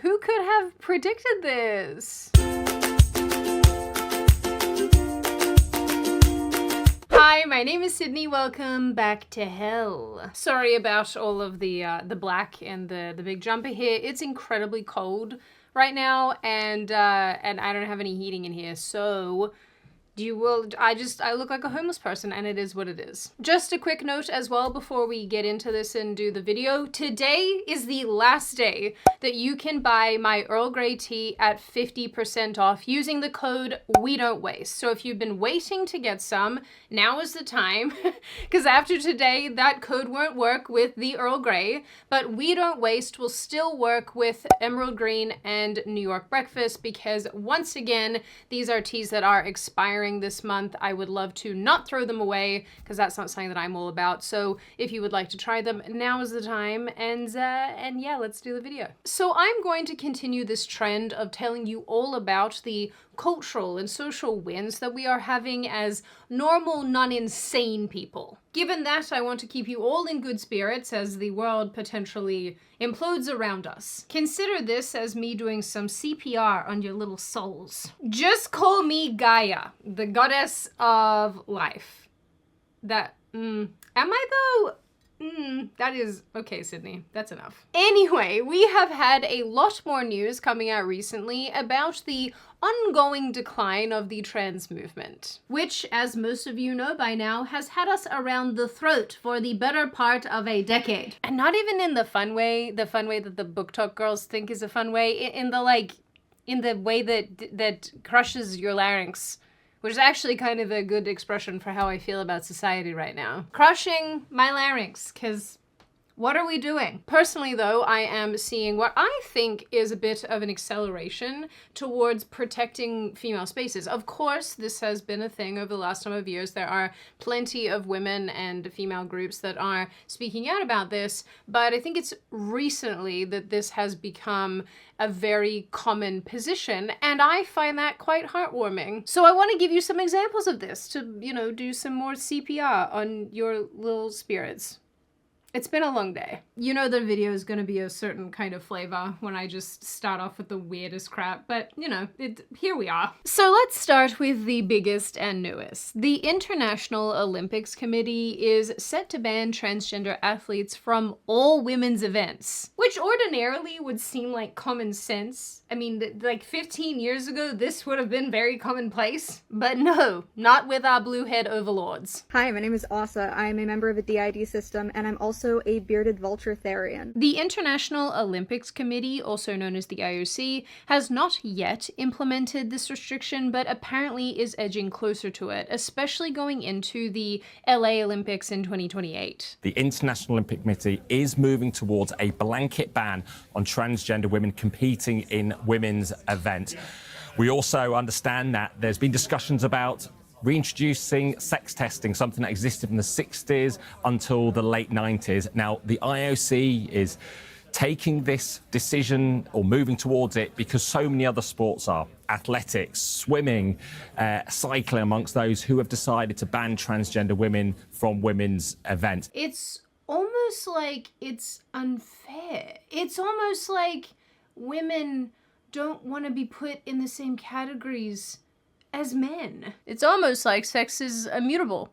who could have predicted this? Hi, my name is Sydney. Welcome back to hell. Sorry about all of the black and the big jumper here. It's incredibly cold right now, and I don't have any heating in here, so I look like a homeless person, and it is what it is. Just a quick note as well before we get into this and do the video. Today is the last day that you can buy my Earl Grey tea at 50% off using the code We Don't Waste. So if you've been waiting to get some, now is the time, because after today, that code won't work with the Earl Grey, but We Don't Waste will still work with Emerald Green and New York Breakfast, because once again, these are teas that are expiring this month. I would love to not throw them away, because that's not something that I'm all about. So if you would like to try them, now is the time. And yeah, let's do the video. So I'm going to continue this trend of telling you all about the cultural and social wins that we are having as normal, non-insane people. Given that, I want to keep you all in good spirits as the world potentially implodes around us. Consider this as me doing some CPR on your little souls. Just call me Gaia, the goddess of life. Am I though? That is, okay, Sydney, that's enough. Anyway, we have had a lot more news coming out recently about the ongoing decline of the trans movement, which, as most of you know by now, has had us around the throat for the better part of a decade. And not even in the fun way that the book talk girls think is a fun way, in the way that crushes your larynx. Which is actually kind of a good expression for how I feel about society right now. Crushing my larynx, because what are we doing? Personally, though, I am seeing what I think is a bit of an acceleration towards protecting female spaces. Of course, this has been a thing over the last number of years. There are plenty of women and female groups that are speaking out about this, but I think it's recently that this has become a very common position, and I find that quite heartwarming. So I want to give you some examples of this to, do some more CPR on your little spirits. It's been a long day. You know the video is going to be a certain kind of flavor when I just start off with the weirdest crap, but here we are. So let's start with the biggest and newest. The International Olympics Committee is set to ban transgender athletes from all women's events, which ordinarily would seem like common sense. I mean, like 15 years ago, this would have been very commonplace, but no, not with our blue head overlords. Hi, my name is Asa. I am a member of the DID system, and I'm also a bearded vulture therian. The International Olympics Committee, also known as the IOC, has not yet implemented this restriction, but apparently is edging closer to it, especially going into the LA Olympics in 2028. The International Olympic Committee is moving towards a blanket ban on transgender women competing in women's events. We also understand that there's been discussions about reintroducing sex testing, something that existed in the 60s until the late 90s. Now, the IOC is taking this decision or moving towards it because so many other sports are. Athletics, swimming, cycling amongst those who have decided to ban transgender women from women's events. It's almost like it's unfair. It's almost like women don't want to be put in the same categories as men. It's almost like sex is immutable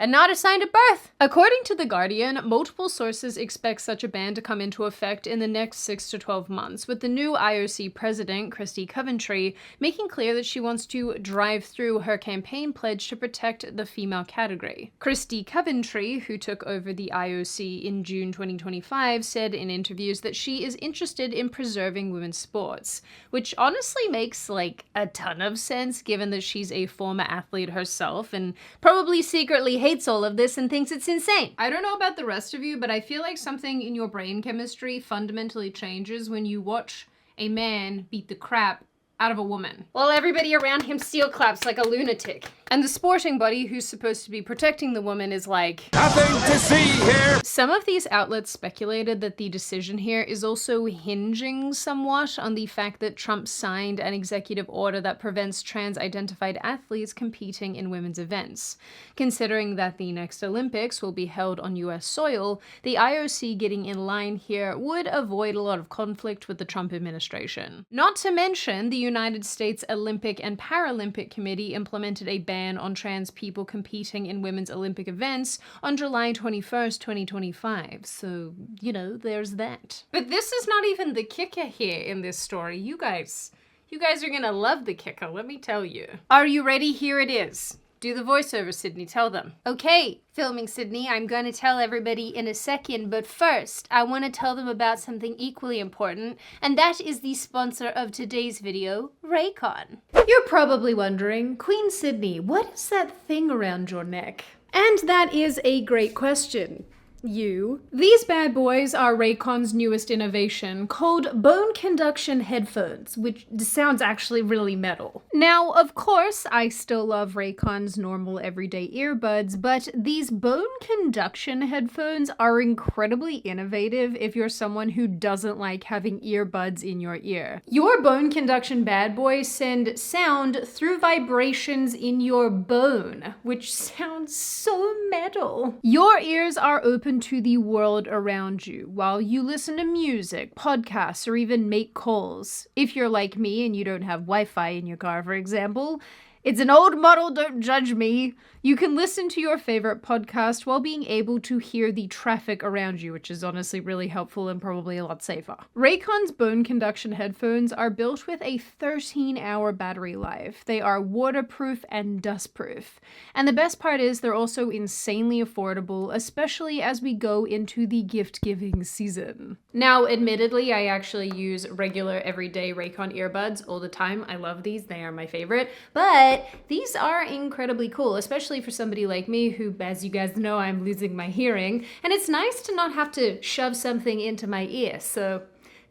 and not assigned at birth. According to The Guardian, multiple sources expect such a ban to come into effect in the next 6 to 12 months, with the new IOC president, Christy Coventry, making clear that she wants to drive through her campaign pledge to protect the female category. Christy Coventry, who took over the IOC in June 2025, said in interviews that she is interested in preserving women's sports, which honestly makes like a ton of sense given that she's a former athlete herself and probably secretly hates all of this and thinks it's insane. I don't know about the rest of you, but I feel like something in your brain chemistry fundamentally changes when you watch a man beat the crap out of a woman while everybody around him steel claps like a lunatic. And the sporting body who's supposed to be protecting the woman is like, nothing to see here. Some of these outlets speculated that the decision here is also hinging somewhat on the fact that Trump signed an executive order that prevents trans-identified athletes competing in women's events. Considering that the next Olympics will be held on US soil, the IOC getting in line here would avoid a lot of conflict with the Trump administration. Not to mention, the United States Olympic and Paralympic Committee implemented a ban on trans people competing in women's Olympic events on July 21st, 2025. So, you know, there's that. But this is not even the kicker here in this story. You guys are gonna love the kicker, let me tell you. Are you ready? Here it is. Do the voiceover, Sydney, tell them. Okay, filming Sydney, I'm gonna tell everybody in a second, but first, I wanna tell them about something equally important, and that is the sponsor of today's video, Raycon. You're probably wondering, Queen Sydney, what is that thing around your neck? And that is a great question. These bad boys are Raycon's newest innovation, called bone conduction headphones, which sounds actually really metal. Now, of course, I still love Raycon's normal everyday earbuds, but these bone conduction headphones are incredibly innovative if you're someone who doesn't like having earbuds in your ear. Your bone conduction bad boys send sound through vibrations in your bone, which sounds so metal. Your ears are open to the world around you while you listen to music, podcasts, or even make calls. If you're like me and you don't have Wi-Fi in your car, for example, it's an old model, don't judge me. You can listen to your favorite podcast while being able to hear the traffic around you, which is honestly really helpful and probably a lot safer. Raycon's bone conduction headphones are built with a 13-hour battery life. They are waterproof and dustproof. And the best part is they're also insanely affordable, especially as we go into the gift-giving season. Now, admittedly, I actually use regular everyday Raycon earbuds all the time. I love these, they are my favorite, but these are incredibly cool, especially for somebody like me who, as you guys know, I'm losing my hearing, and it's nice to not have to shove something into my ear, so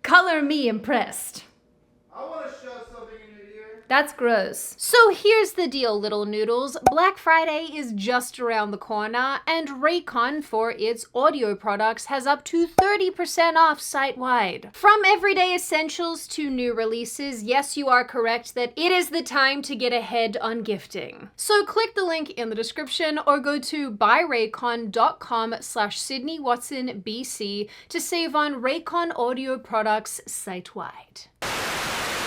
color me impressed. I want to shove something in your ear. That's gross. So here's the deal, little noodles. Black Friday is just around the corner, and Raycon, for its audio products, has up to 30% off site-wide. From everyday essentials to new releases, yes, you are correct that it is the time to get ahead on gifting. So click the link in the description or go to buyraycon.com/SydneyWatsonBC to save on Raycon audio products site-wide.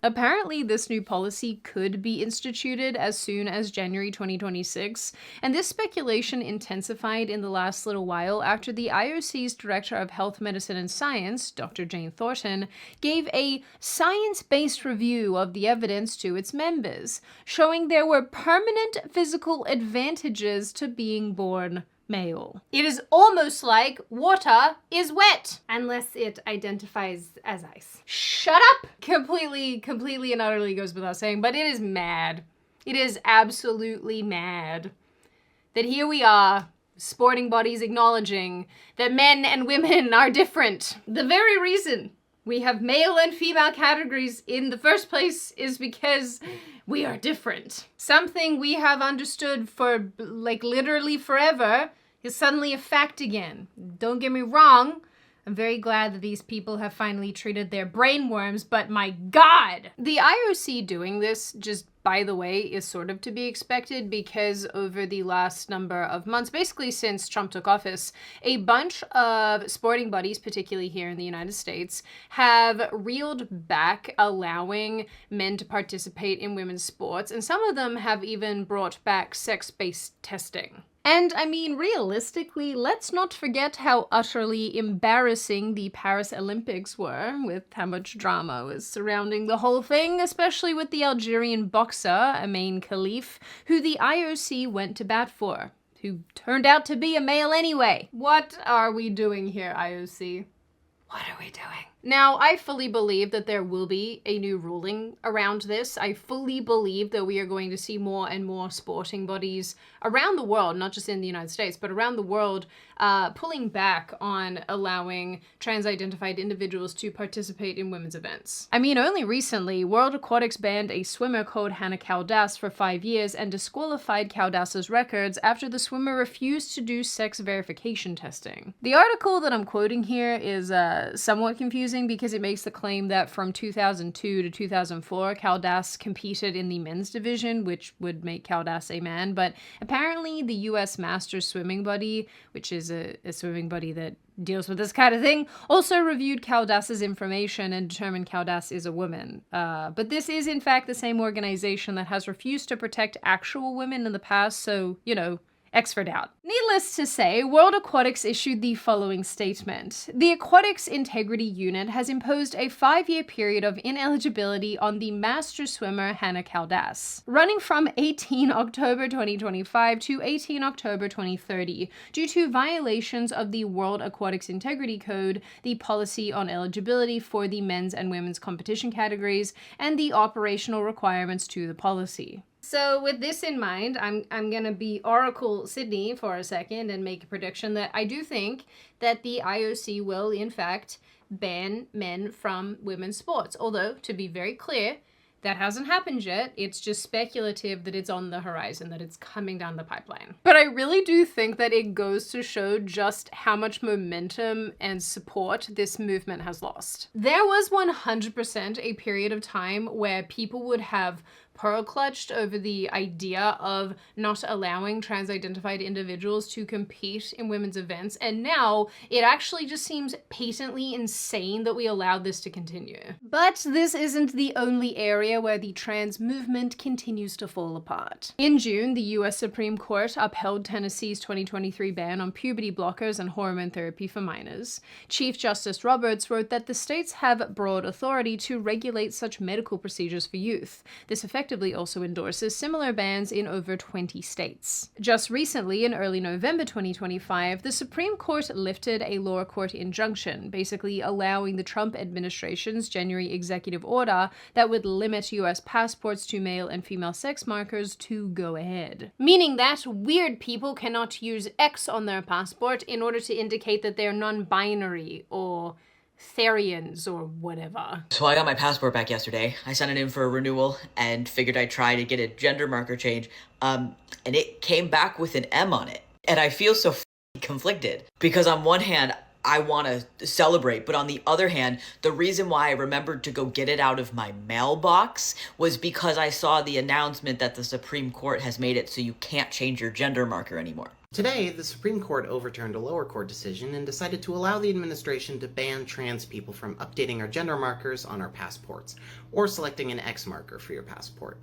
Apparently, this new policy could be instituted as soon as January 2026, and this speculation intensified in the last little while after the IOC's Director of Health, Medicine and Science, Dr. Jane Thornton, gave a science-based review of the evidence to its members, showing there were permanent physical advantages to being born male. It is almost like water is wet, unless it identifies as ice. Shut up! Completely and utterly goes without saying, but it is mad. It is absolutely mad that here we are, sporting bodies acknowledging that men and women are different. The very reason we have male and female categories in the first place is because we are different. Something we have understood for like literally forever is suddenly a fact again. Don't get me wrong, I'm very glad that these people have finally treated their brainworms, but my God! The IOC doing this, just by the way, is sort of to be expected because over the last number of months, basically since Trump took office, a bunch of sporting bodies, particularly here in the United States, have reeled back allowing men to participate in women's sports, and some of them have even brought back sex-based testing. And I mean, realistically, let's not forget how utterly embarrassing the Paris Olympics were, with how much drama was surrounding the whole thing, especially with the Algerian boxer, Amain Khalif, who the IOC went to bat for, who turned out to be a male anyway. What are we doing here, IOC? What are we doing? Now, I fully believe that there will be a new ruling around this. I fully believe that we are going to see more and more sporting bodies around the world, not just in the United States, but around the world, pulling back on allowing trans-identified individuals to participate in women's events. I mean, only recently, World Aquatics banned a swimmer called Hannah Caldas for 5 years and disqualified Caldas's records after the swimmer refused to do sex verification testing. The article that I'm quoting here is somewhat confusing because it makes the claim that from 2002 to 2004, Caldas competed in the men's division, which would make Caldas a man, but apparently the US Masters Swimming Buddy, which is a swimming buddy that deals with this kind of thing, also reviewed Caldas's information and determined Caldas is a woman. But this is in fact the same organization that has refused to protect actual women in the past, so, you know, X for doubt. Needless to say, World Aquatics issued the following statement. The Aquatics Integrity Unit has imposed a 5-year period of ineligibility on the master swimmer Hannah Caldas, running from 18 October 2025 to 18 October 2030, due to violations of the World Aquatics Integrity Code, the policy on eligibility for the men's and women's competition categories, and the operational requirements to the policy. So with this in mind, I'm going to be Oracle Sydney for a second and make a prediction that I do think that the IOC will, in fact, ban men from women's sports. Although, to be very clear, that hasn't happened yet. It's just speculative that it's on the horizon, that it's coming down the pipeline. But I really do think that it goes to show just how much momentum and support this movement has lost. There was 100% a period of time where people would have pearl clutched over the idea of not allowing trans-identified individuals to compete in women's events, and now it actually just seems patently insane that we allowed this to continue. But this isn't the only area where the trans movement continues to fall apart. In June, the US Supreme Court upheld Tennessee's 2023 ban on puberty blockers and hormone therapy for minors. Chief Justice Roberts wrote that the states have broad authority to regulate such medical procedures for youth. This effectively also endorses similar bans in over 20 states. Just recently, in early November 2025, the Supreme Court lifted a lower court injunction, basically allowing the Trump administration's January executive order that would limit US passports to male and female sex markers to go ahead. Meaning that weird people cannot use X on their passport in order to indicate that they're non-binary or Therians or whatever. So I got my passport back yesterday. I sent it in for a renewal and figured I'd try to get a gender marker change. And it came back with an M on it. And I feel so conflicted because on one hand, I want to celebrate, but on the other hand, the reason why I remembered to go get it out of my mailbox was because I saw the announcement that the Supreme Court has made it so you can't change your gender marker anymore. Today, the Supreme Court overturned a lower court decision and decided to allow the administration to ban trans people from updating our gender markers on our passports, or selecting an X marker for your passport.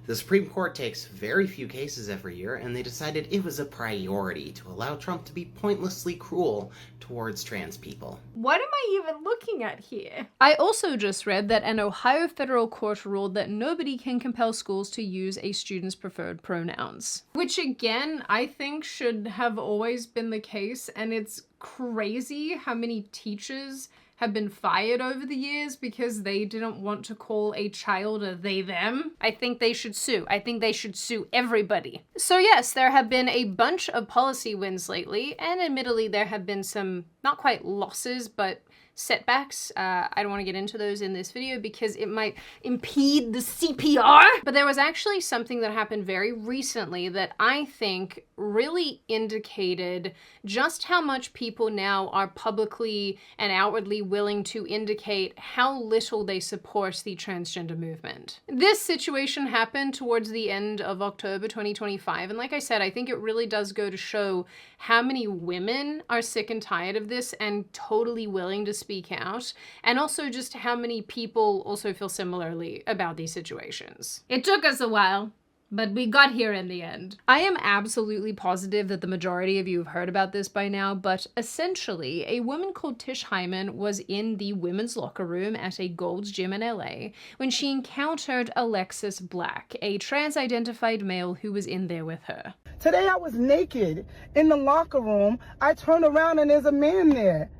The Supreme Court takes very few cases every year, and they decided it was a priority to allow Trump to be pointlessly cruel towards trans people. What am I even looking at here? I also just read that an Ohio federal court ruled that nobody can compel schools to use a student's preferred pronouns. Which again, I think should have always been the case, and it's crazy how many teachers have been fired over the years because they didn't want to call a child a they them. I think they should sue. I think they should sue everybody. So yes, there have been a bunch of policy wins lately, and admittedly there have been some not quite losses, but setbacks. I don't want to get into those in this video because it might impede the CPR. But there was actually something that happened very recently that I think really indicated just how much people now are publicly and outwardly willing to indicate how little they support the transgender movement. This situation happened towards the end of October 2025, and like I said, I think it really does go to show how many women are sick and tired of this and totally willing to speak out, and also just how many people also feel similarly about these situations. It took us a while, but we got here in the end. I am absolutely positive that the majority of you have heard about this by now, but essentially, a woman called Tish Hyman was in the women's locker room at a Gold's Gym in LA when she encountered Alexis Black, a trans-identified male who was in there with her. Today I was naked in the locker room. I turn around and there's a man there.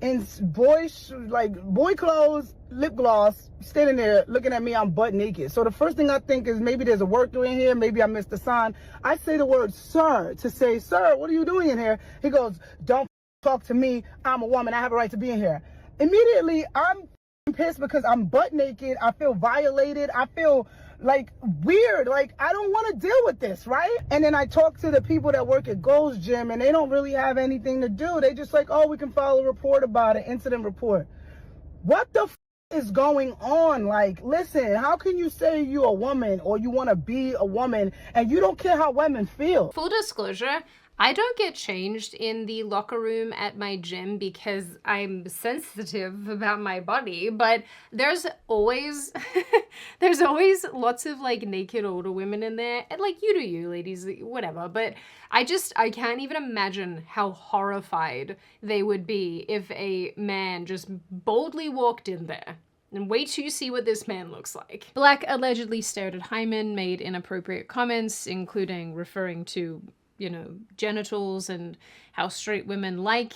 in boy clothes, lip gloss, standing there looking at me. I'm butt naked. So the first thing I think is maybe there's a worker in here. Maybe I missed a sign. I say the word sir to say, sir, what are you doing in here? He goes, don't talk to me. I'm a woman. I have a right to be in here. Immediately, I'm pissed because I'm butt naked. I feel violated. I feel like weird. Like, I don't want to deal with this, right? And then I talk to the people that work at Gold's Gym, and they don't really have anything to do. They just like, oh, we can file a report about it, incident report. What the is going on? Like, listen, how can you say you're a woman or you want to be a woman and you don't care how women feel? Full disclosure, I don't get changed in the locker room at my gym because I'm sensitive about my body, but there's always there's always lots of like naked older women in there, and like, you do you, ladies, whatever, but I can't even imagine how horrified they would be if a man just boldly walked in there. And wait till you see what this man looks like. Black allegedly stared at Hyman, made inappropriate comments, including referring to, you know, genitals and how straight women like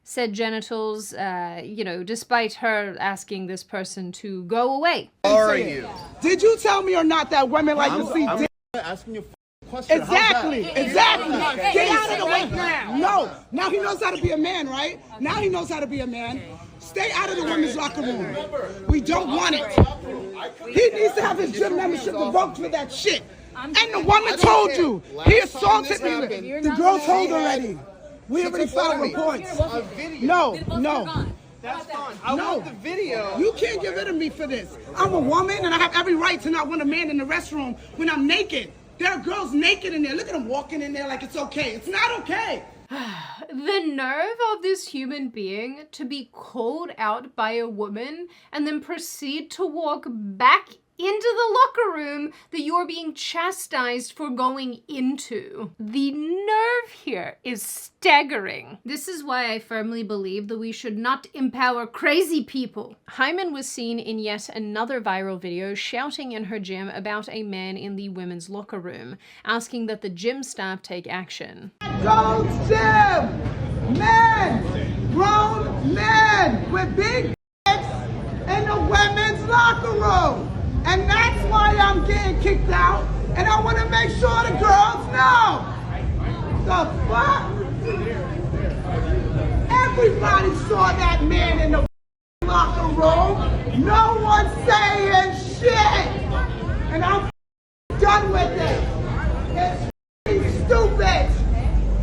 said genitals, you know, despite her asking this person to go away. Are you? Did you tell me or not that women like to see dick? Asking you a question. Exactly. Get out of the way now. No. Now he knows how to be a man, right? Now he knows how to be a man. Stay out of the women's locker room. We don't want it. He needs to have his gym membership revoked for that shit. And the woman told you. He assaulted me. The girl told already. We already filed reports. No. That's fine. I want the video. You can't get rid of me for this. I'm a woman and I have every right to not want a man in the restroom when I'm naked. There are girls naked in there. Look at them walking in there like it's okay. It's not okay. The nerve of this human being to be called out by a woman and then proceed to walk back into the locker room that you're being chastised for going into. The nerve here is staggering. This is why I firmly believe that we should not empower crazy people. Hyman was seen in yet another viral video shouting in her gym about a man in the women's locker room, asking that the gym staff take action. Gold's Gym! Men! Grown men with big dicks in the women's locker room! And that's why I'm getting kicked out, and I want to make sure the girls know. The fuck? Everybody saw that man in the locker room. No one's saying shit. And I'm done with it. It's stupid.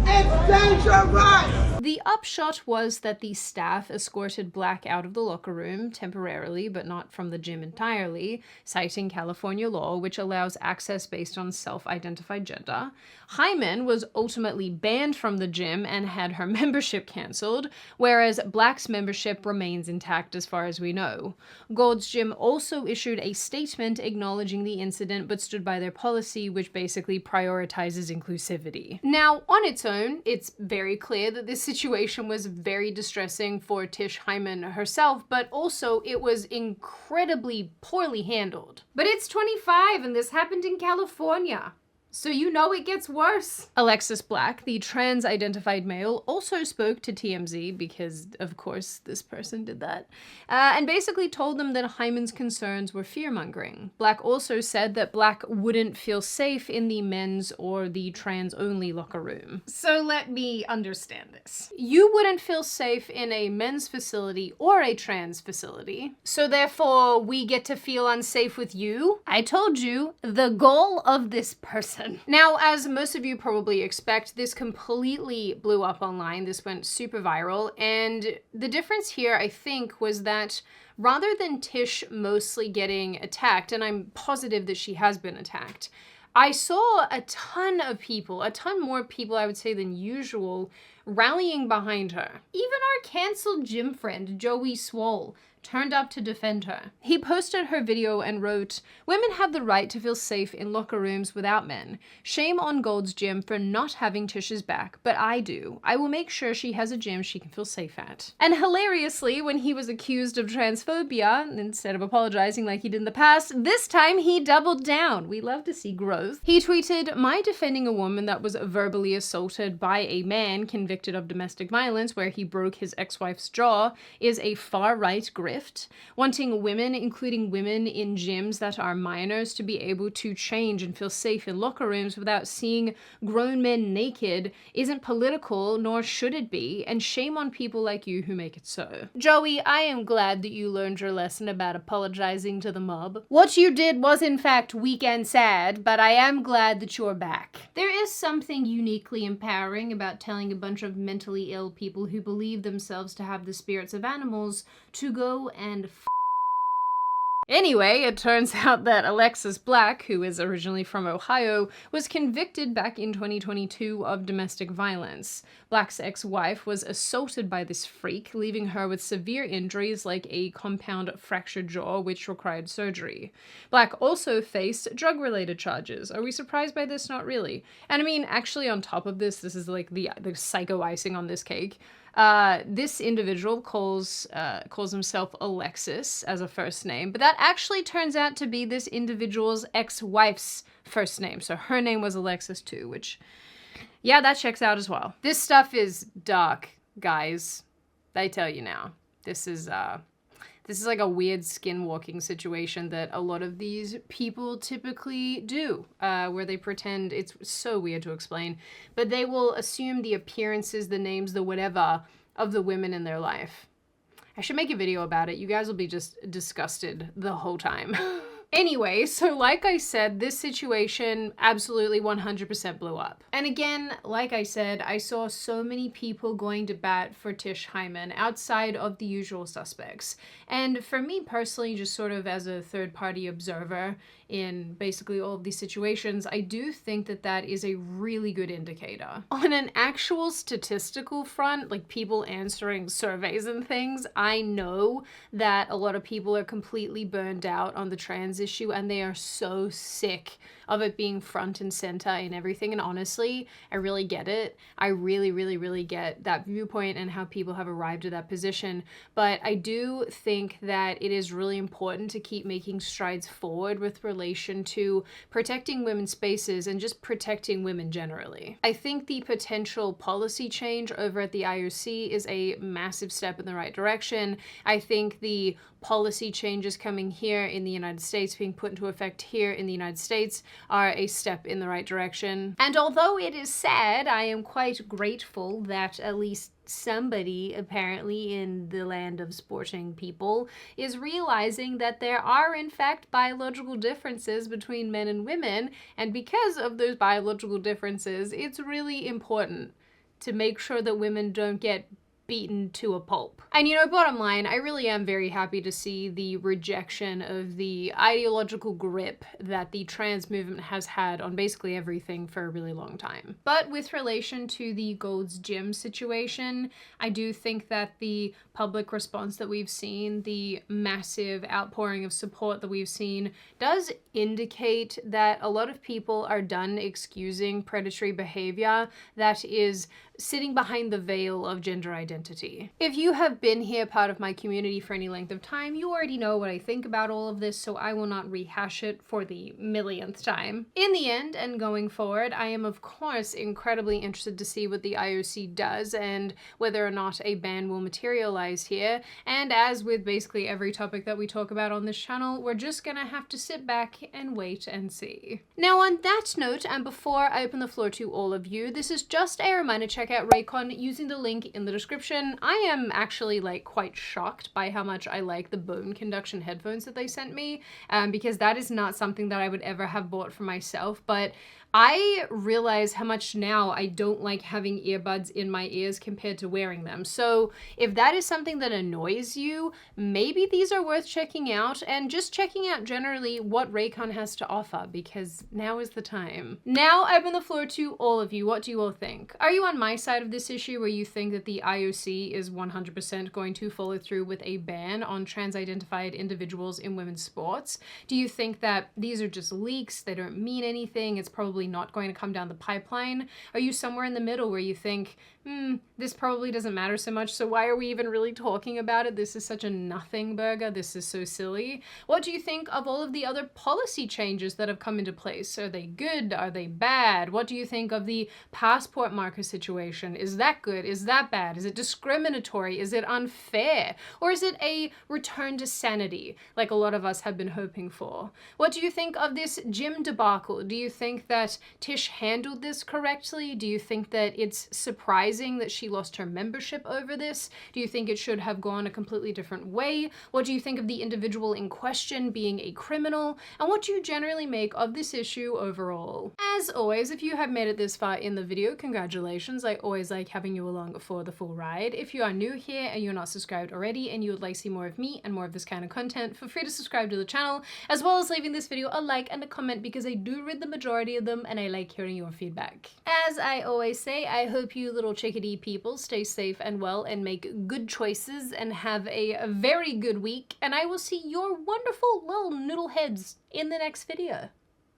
It's dangerous. The upshot was that the staff escorted Black out of the locker room temporarily, but not from the gym entirely, citing California law, which allows access based on self-identified gender. Hyman was ultimately banned from the gym and had her membership cancelled, whereas Black's membership remains intact as far as we know. Gold's Gym also issued a statement acknowledging the incident, but stood by their policy, which basically prioritizes inclusivity. Now, on its own, it's very clear that this situation was very distressing for Tish Hyman herself, but also it was incredibly poorly handled. But it's 25 and this happened in California, so you know it gets worse. Alexis Black, the trans-identified male, also spoke to TMZ because, of course, this person did that, and basically told them that Hyman's concerns were fear-mongering. Black also said that Black wouldn't feel safe in the men's or the trans-only locker room. So let me understand this. You wouldn't feel safe in a men's facility or a trans facility, so therefore we get to feel unsafe with you? I told you, the goal of this person. Now, as most of you probably expect, this completely blew up online. This went super viral, and the difference here, I think, was that rather than Tish mostly getting attacked, and I'm positive that she has been attacked, I saw a ton of people, a ton more people, I would say, than usual, rallying behind her. Even our canceled gym friend, Joey Swole, turned up to defend her. He posted her video and wrote, "Women have the right to feel safe in locker rooms without men. Shame on Gold's Gym for not having Tish's back, but I do. I will make sure she has a gym she can feel safe at." And hilariously, when he was accused of transphobia, instead of apologizing like he did in the past, this time he doubled down. We love to see growth. He tweeted, "My defending a woman that was verbally assaulted by a man convicted of domestic violence where he broke his ex-wife's jaw is a far-right grift. Wanting women, including women in gyms that are minors, to be able to change and feel safe in locker rooms without seeing grown men naked isn't political, nor should it be, and shame on people like you who make it so." Joey, I am glad that you learned your lesson about apologizing to the mob. What you did was in fact weak and sad, but I am glad that you're back. There is something uniquely empowering about telling a bunch of mentally ill people who believe themselves to have the spirits of animals to go and Anyway, it turns out that Alexis Black, who is originally from Ohio, was convicted back in 2022 of domestic violence. Black's ex-wife was assaulted by this freak, leaving her with severe injuries like a compound fractured jaw, which required surgery. Black also faced drug-related charges. Are we surprised by this? Not really. And I mean, actually on top of this, this is like the psycho icing on this cake. This individual calls himself Alexis as a first name, but that actually turns out to be this individual's ex-wife's first name. So her name was Alexis too, which, yeah, that checks out as well. This stuff is dark, guys. I tell you now. This is like a weird skinwalking situation that a lot of these people typically do, where they pretend, it's so weird to explain, but they will assume the appearances, the names, the whatever of the women in their life. I should make a video about it. You guys will be just disgusted the whole time. Anyway, so like I said, this situation absolutely 100% blew up. And again, like I said, I saw so many people going to bat for Tish Hyman outside of the usual suspects. And for me personally, just sort of as a third-party observer in basically all of these situations, I do think that that is a really good indicator. On an actual statistical front, like people answering surveys and things, I know that a lot of people are completely burned out on the trans issue and they are so sick of it being front and center in everything. And honestly, I really get it. I really, really, really get that viewpoint and how people have arrived at that position. But I do think that it is really important to keep making strides forward with relation to protecting women's spaces and just protecting women generally. I think the potential policy change over at the IOC is a massive step in the right direction. I think the policy changes coming here in the United States, being put into effect here in the United States, are a step in the right direction. And although it is sad, I am quite grateful that at least somebody apparently in the land of sporting people is realizing that there are in fact biological differences between men and women, and because of those biological differences, it's really important to make sure that women don't get beaten to a pulp. And you know, bottom line, I really am very happy to see the rejection of the ideological grip that the trans movement has had on basically everything for a really long time. But with relation to the Gold's Gym situation, I do think that the public response that we've seen, the massive outpouring of support that we've seen, does indicate that a lot of people are done excusing predatory behavior that is sitting behind the veil of gender identity. If you have been here part of my community for any length of time, you already know what I think about all of this, so I will not rehash it for the millionth time. In the end, and going forward, I am of course incredibly interested to see what the IOC does and whether or not a ban will materialize here. And as with basically every topic that we talk about on this channel, we're just gonna have to sit back and wait and see. Now on that note, and before I open the floor to all of you, this is just a reminder, check out Raycon using the link in the description. I am actually like quite shocked by how much I like the bone conduction headphones that they sent me, because that is not something that I would ever have bought for myself, but I realize how much now I don't like having earbuds in my ears compared to wearing them. So if that is something that annoys you, maybe these are worth checking out, and just checking out generally what Raycon has to offer, because now is the time. Now I open the floor to all of you. What do you all think? Are you on my my side of this issue where you think that the IOC is 100% going to follow through with a ban on trans-identified individuals in women's sports? Do you think that these are just leaks, they don't mean anything, it's probably not going to come down the pipeline? Are you somewhere in the middle where you think, this probably doesn't matter so much, so why are we even really talking about it? This is such a nothing burger, this is so silly. What do you think of all of the other policy changes that have come into place? Are they good? Are they bad? What do you think of the passport marker situation? Is that good? Is that bad? Is it discriminatory? Is it unfair? Or is it a return to sanity, like a lot of us have been hoping for? What do you think of this gym debacle? Do you think that Tish handled this correctly? Do you think that it's surprising that she lost her membership over this? Do you think it should have gone a completely different way? What do you think of the individual in question being a criminal? And what do you generally make of this issue overall? As always, if you have made it this far in the video, congratulations. I always like having you along for the full ride. If you are new here and you're not subscribed already and you would like to see more of me and more of this kind of content, feel free to subscribe to the channel, as well as leaving this video a like and a comment, because I do read the majority of them and I like hearing your feedback. As I always say, I hope you little chickadee people stay safe and well and make good choices and have a very good week, and I will see your wonderful little noodle heads in the next video.